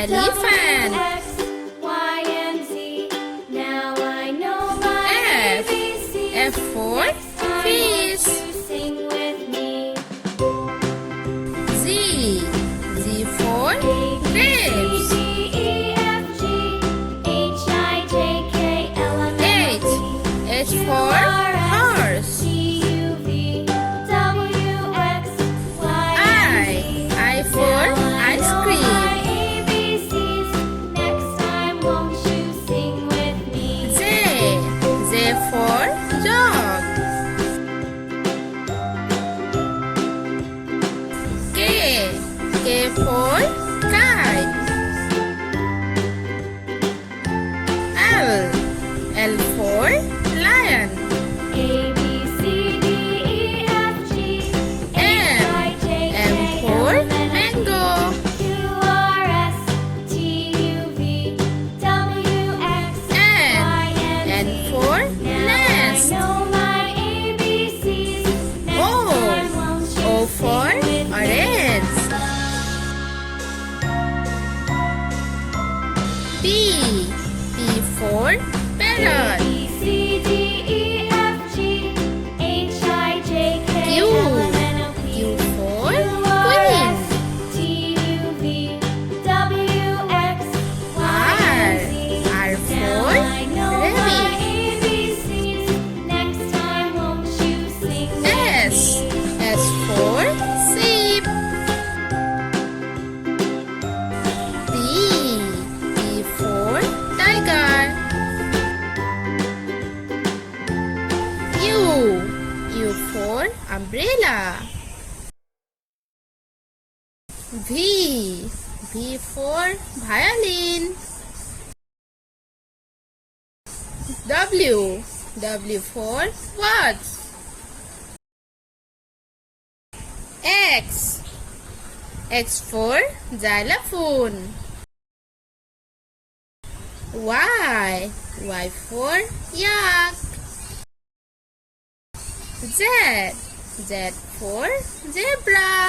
elephant. X, Y, and Z. Now I know my F. ABCs. F for Next time, fish. won't you sing with me? Z. Z for A, B, grapes. C, D, E, F, G, H, I, J, K, L, M, N, O, P, H Q, for R, S, horse. T, U, V, W, X, Y, and Z. I for Now I ice know cream. my ABCs. Next time, won't you sing with me? Z. Z for dog. K. K for kite. L. L for lion. A, B, C, D, E, F, G, H, I, J, M K, for L, M, N, O, P, mango. Q, R, S, T, U, V, W, X, Y, N and Z. for Now nest. I know my ABCs. Next O. time, won't you O sing for with me? orange. P. P for A, parrot. B, C, D, E, F, G, H, I, J, K, Q. L, M, N, O, P, Q for Q, R, queen. S, T, U, V, W, X, Y, and Z. R. R Now for I know my rabbit. ABCs. Next time, won't you sing with S. me? S for sheep. T. T for tiger. U. U for umbrella. V. V for violin. W. W for watch. X. X for xylophone. Y. Y for yak. Z. Z for zebra.